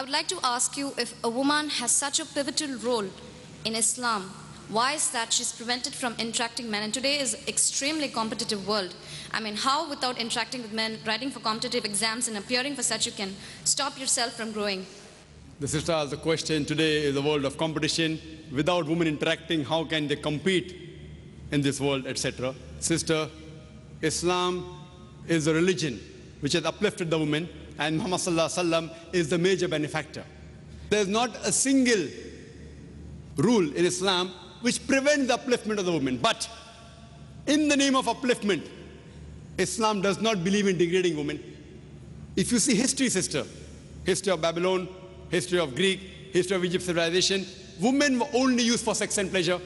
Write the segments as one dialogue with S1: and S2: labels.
S1: I would like to ask you, if a woman has such a pivotal role in Islam, why is that she's prevented from interacting men? And today is an extremely competitive world. I mean, how without interacting with men, writing for competitive exams and appearing for such, you can stop yourself from growing?
S2: The sister asked the question, today is a world of competition. Without women interacting, how can they compete in this world, etc. Sister, Islam is a religion which has uplifted the woman, and Muhammad Sallallahu Alaihi Wasallam is the major benefactor. There is not a single rule in Islam which prevents the upliftment of the woman. But in the name of upliftment, Islam does not believe in degrading women. If you see history, sister, history of Babylon, history of Greek, history of Egypt civilization, women were only used for sex and pleasure.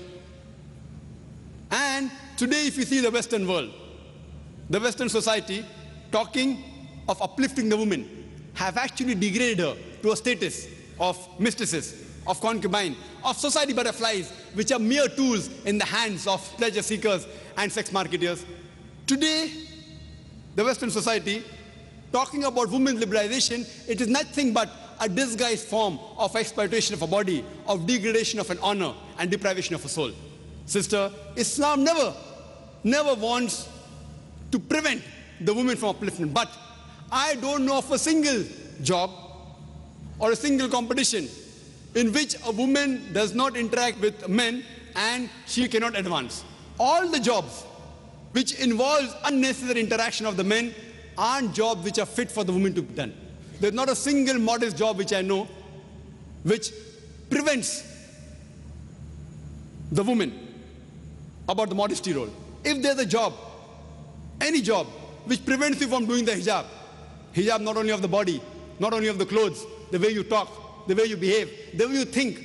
S2: And today, if you see the Western world, the Western society, talking of uplifting the woman, have actually degraded her to a status of mistresses, of concubine, of society butterflies, which are mere tools in the hands of pleasure seekers and sex marketers. Today, the Western society, talking about women's liberalization, it is nothing but a disguised form of exploitation of a body, of degradation of an honor, and deprivation of a soul. Sister, Islam never wants to prevent the woman from upliftment. But I don't know of a single job or a single competition in which a woman does not interact with men and she cannot advance. All the jobs which involve unnecessary interaction of the men aren't jobs which are fit for the woman to be done. There's not a single modest job which I know which prevents the woman about the modesty role. If there's a job, any job, which prevents you from doing the hijab, hijab not only of the body, not only of the clothes, the way you talk, the way you behave, the way you think,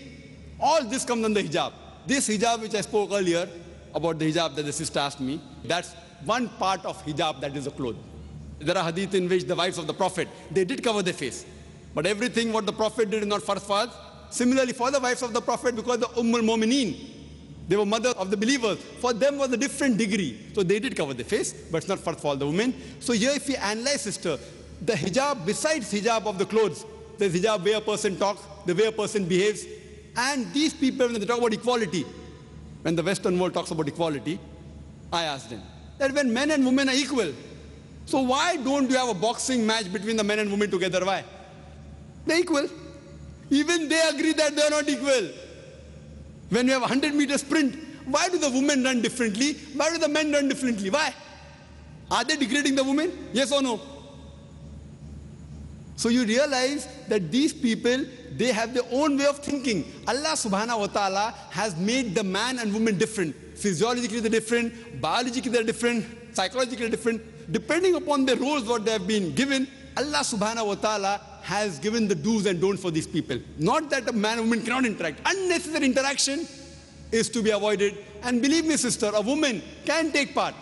S2: all this comes under hijab. This hijab which I spoke earlier about the hijab that the sister asked me, that's one part of hijab, that is the clothes. There are hadith in which the wives of the Prophet, they did cover their face. But everything what the Prophet did is not farz for us. Similarly for the wives of the Prophet, because the Ummul Mu'mineen, they were mothers of the believers, for them was a different degree. So they did cover their face, but it's not farz for all the women. So here if we analyze, sister, the hijab, besides hijab of the clothes, there's hijab where a person talks, the way a person behaves. And these people, when they talk about equality, when the Western world talks about equality, I ask them, that when men and women are equal, so why don't you have a boxing match between the men and women together? Why? They're equal. Even they agree that they're not equal. When you have a 100-meter sprint, why do the women run differently? Why do the men run differently? Why? Are they degrading the women? Yes or no? So you realize that these people, they have their own way of thinking. Allah subhanahu wa ta'ala has made the man and woman different. Physiologically they're different, biologically they're different, psychologically they're different. Depending upon the roles what they have been given, Allah subhanahu wa ta'ala has given the do's and don'ts for these people. Not that a man and woman cannot interact. Unnecessary interaction is to be avoided. And believe me, sister, a woman can take part.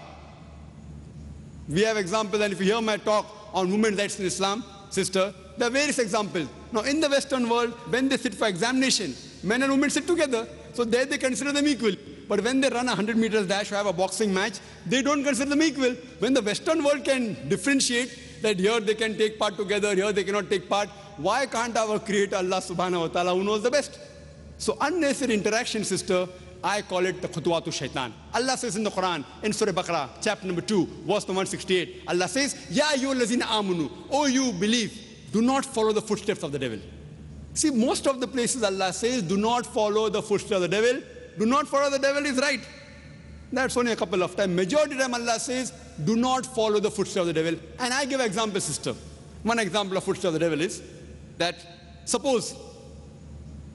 S2: We have examples, and if you hear my talk on women's rights in Islam, sister, there are various examples. Now in the Western world, when they sit for examination, men and women sit together. So there they consider them equal. But when they run a 100 meters dash or have a boxing match, they don't consider them equal. When the Western world can differentiate that here they can take part together, here they cannot take part, why can't our Creator Allah subhanahu wa ta'ala, who knows the best? So unnecessary interaction, sister, I call it the khutwatu shaitan. Allah says in the Quran, in Surah Baqarah, chapter number 2, verse number 168, Allah says, Ya ayyuhallazina amanu, oh you believe, do not follow the footsteps of the devil. See, most of the places Allah says, do not follow the footsteps of the devil. Do not follow the devil is right. That's only a couple of times. Majority of time Allah says, do not follow the footsteps of the devil. And I give an example, sister. One example of footsteps of the devil is that suppose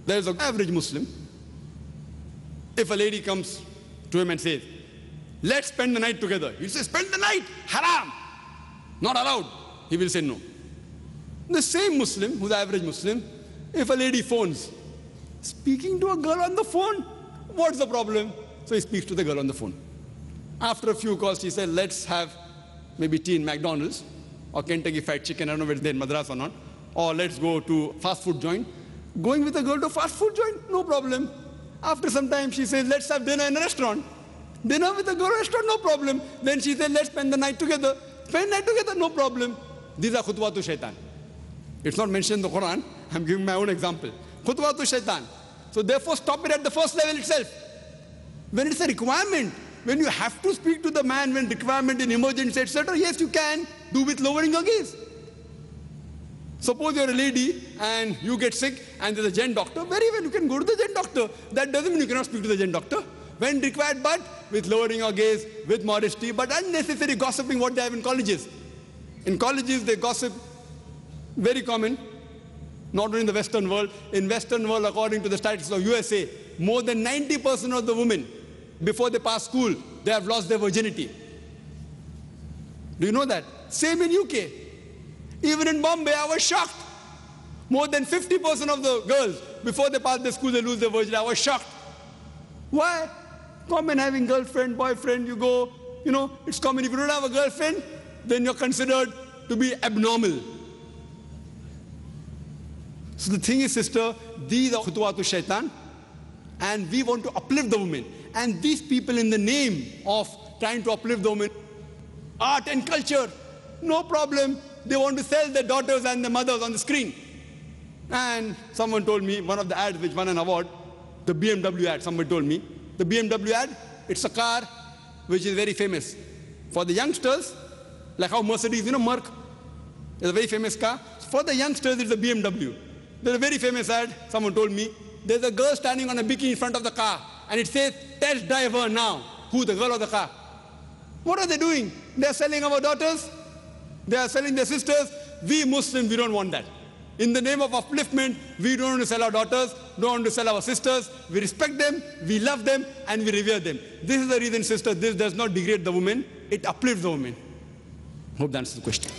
S2: there is an average Muslim. If a lady comes to him and says, let's spend the night together. He says, spend the night, haram, not allowed. He will say no. The same Muslim, who's an average Muslim, if a lady phones, speaking to a girl on the phone, what's the problem? So he speaks to the girl on the phone. After a few calls, he said, let's have maybe tea in McDonald's or Kentucky Fried Chicken, I don't know whether they're in Madras or not, or let's go to fast food joint. Going with a girl to fast food joint, no problem. After some time, she says, let's have dinner in a restaurant. Dinner with a girl restaurant, no problem. Then she said, let's spend the night together. Spend night together, no problem. These are khutwatu shaitan. It's not mentioned in the Quran. I'm giving my own example. Khutwa to shaitan. So therefore stop it at the first level itself. When it's a requirement, when you have to speak to the man, when requirement in emergency, etc., yes, you can do with lowering your gaze. Suppose you're a lady and you get sick and there's a gen doctor, very well, you can go to the gen doctor. That doesn't mean you cannot speak to the gen doctor. When required, but with lowering your gaze, with modesty, but unnecessary gossiping what they have in colleges. In colleges, they gossip, very common, not only in the Western world. In Western world, according to the statistics of USA, more than 90% of the women, before they pass school, they have lost their virginity. Do you know that? Same in UK. Even in Bombay, I was shocked. More than 50% of the girls, before they pass the school, they lose their virginity. I was shocked. Why? Common having girlfriend, boyfriend, you go, it's common. If you don't have a girlfriend, then you're considered to be abnormal. So the thing is, sister, these are khutwatu shaitan, and we want to uplift the women. And these people, in the name of trying to uplift the women, art and culture, no problem. They want to sell their daughters and their mothers on the screen. And someone told me, one of the ads which won an award, the BMW ad, somebody told me, the BMW ad, it's a car which is very famous. For the youngsters, like how Mercedes, Merc is a very famous car. For the youngsters, it's a BMW. There's a very famous ad, someone told me, there's a girl standing on a bikini in front of the car, and it says, test drive her now. Who, the girl or the car? What are they doing? They're selling our daughters. They are selling their sisters. We Muslims, we don't want that. In the name of upliftment, we don't want to sell our daughters, don't want to sell our sisters. We respect them, we love them, and we revere them. This is the reason, sister, this does not degrade the woman, it uplifts the woman. Hope that answers the question.